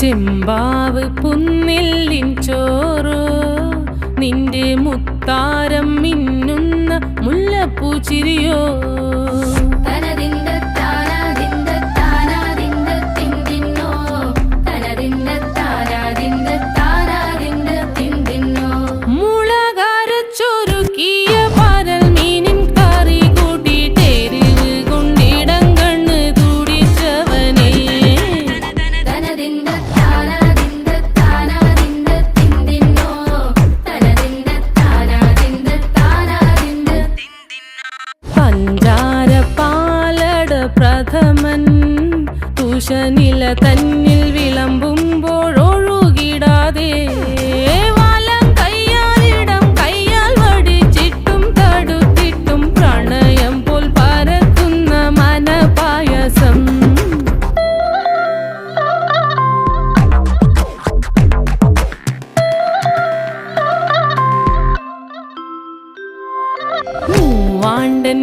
ചെമ്പാവ് പുന്നെല്ലിൻ ചോറോ നിന്റെ മുത്താരം മിന്നുന്ന മുല്ലപ്പൂച്ചിരിയോ പ്രഥമൻ തുഷനില തന്നിൽ വിളമ്പുമ്പോഴൊഴുകിടാതെ വലം കയ്യാലിടം കയ്യാൽ വടിച്ചിട്ടും തടുത്തിട്ടും പ്രണയം പോൽ പരക്കുന്ന മനപായസം മൂവാണ്ടൻ